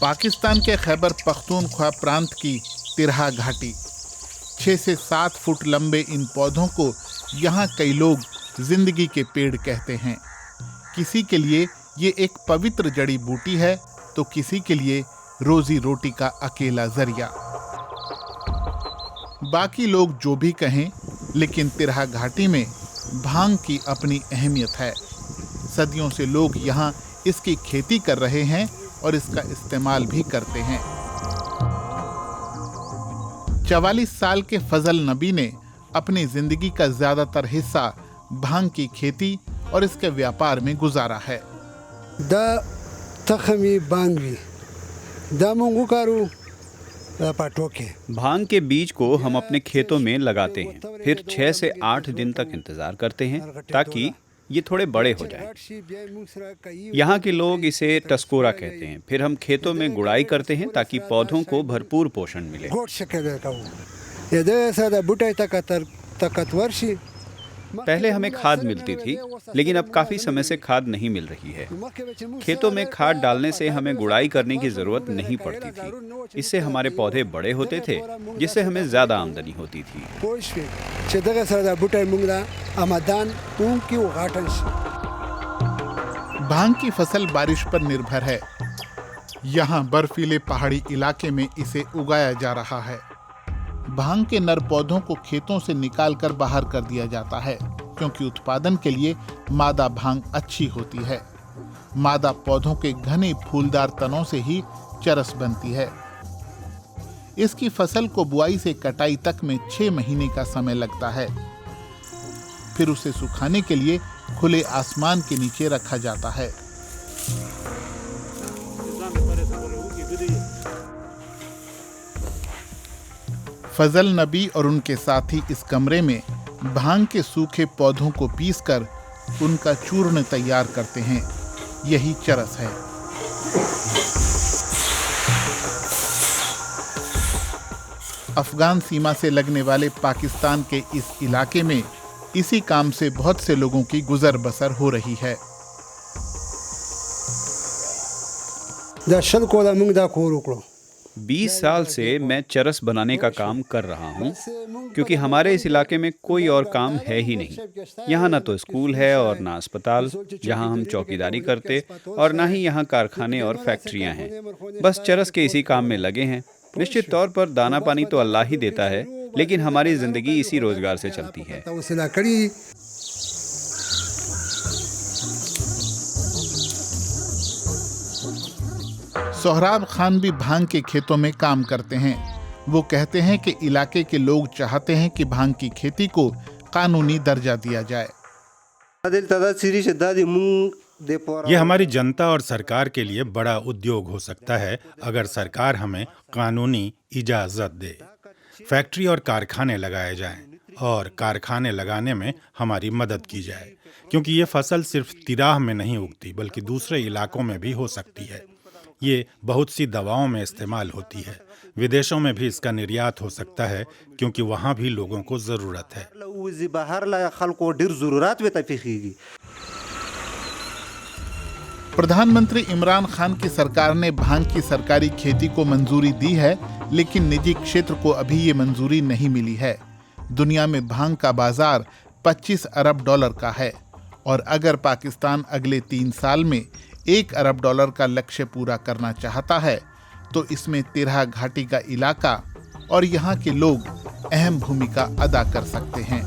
पाकिस्तान के खैबर पख्तूनख्वा प्रांत की तिरहा घाटी। 6 से 7 फुट लंबे इन पौधों को यहाँ कई लोग जिंदगी के पेड़ कहते हैं। किसी के लिए ये एक पवित्र जड़ी बूटी है तो किसी के लिए रोजी रोटी का अकेला जरिया। बाकी लोग जो भी कहें, लेकिन तिरहा घाटी में भांग की अपनी अहमियत है। सदियों से लोग यहाँ इसकी खेती कर रहे हैं और इसका इस्तेमाल भी करते हैं। 44 साल के फजल नबी ने अपनी जिंदगी का ज्यादातर हिस्सा भांग की खेती और इसके व्यापार में गुजारा है। भांग के बीज को हम अपने खेतों में लगाते हैं, फिर 6 से 8 दिन तक इंतजार करते हैं ताकि ये थोड़े बड़े हो जाएं। यहाँ के लोग इसे टस्कोरा कहते हैं। फिर हम खेतों में गुड़ाई करते हैं ताकि पौधों को भरपूर पोषण मिले। पहले हमें खाद मिलती थी, लेकिन अब काफ़ी समय से खाद नहीं मिल रही है। खेतों में खाद डालने से हमें गुड़ाई करने की ज़रूरत नहीं पड़ती थी। इससे हमारे पौधे बड़े होते थे, जिससे हमें ज़्यादा आमदनी होती थी। भांग की फसल बारिश पर निर्भर है। यहाँ बर्फीले पहाड़ी इलाके में इसे उगाया जा रहा है। भांग के नर पौधों को खेतों से निकालकर बाहर कर दिया जाता है, क्योंकि उत्पादन के लिए मादा भांग अच्छी होती है। मादा पौधों के घने फूलदार तनों से ही चरस बनती है। इसकी फसल को बुआई से कटाई तक में 6 महीने का समय लगता है। फिर उसे सुखाने के लिए खुले आसमान के नीचे रखा जाता है। फजल नबी और उनके साथी इस कमरे में भांग के सूखे पौधों को पीसकर उनका चूर्ण तैयार करते हैं। यही चरस है। अफगान सीमा से लगने वाले पाकिस्तान के इस इलाके में इसी काम से बहुत से लोगों की गुजर बसर हो रही है। 20 साल से मैं चरस बनाने का काम कर रहा हूँ, क्योंकि हमारे इस इलाके में कोई और काम है ही नहीं। यहाँ ना तो स्कूल है और ना अस्पताल जहाँ हम चौकीदारी करते, और ना ही यहाँ कारखाने और फैक्ट्रियाँ हैं। बस चरस के इसी काम में लगे हैं। निश्चित तौर पर दाना पानी तो अल्लाह ही देता है, लेकिन हमारी जिंदगी इसी रोजगार से चलती है। सोहराब खान भी भांग के खेतों में काम करते हैं। वो कहते हैं कि इलाके के लोग चाहते हैं कि भांग की खेती को कानूनी दर्जा दिया जाए। ये हमारी जनता और सरकार के लिए बड़ा उद्योग हो सकता है अगर सरकार हमें कानूनी इजाजत दे। फैक्ट्री और कारखाने लगाए जाएं और कारखाने लगाने में हमारी मदद की जाए, क्योंकि ये फसल सिर्फ तिराह में नहीं उगती बल्कि दूसरे इलाकों में भी हो सकती है। ये बहुत सी दवाओं में इस्तेमाल होती है। विदेशों में भी इसका निर्यात हो सकता है, क्योंकि वहाँ भी लोगों को ज़रूरत है। प्रधानमंत्री इमरान खान की सरकार ने भांग की सरकारी खेती को मंजूरी दी है, लेकिन निजी क्षेत्र को अभी ये मंजूरी नहीं मिली है। दुनिया में भांग का बाजार 25 अरब डॉलर का है, और अगर पाकिस्तान अगले 3 साल में 1 अरब डॉलर का लक्ष्य पूरा करना चाहता है, तो इसमें तिरहा घाटी का इलाका और यहाँ के लोग अहम भूमिका अदा कर सकते हैं।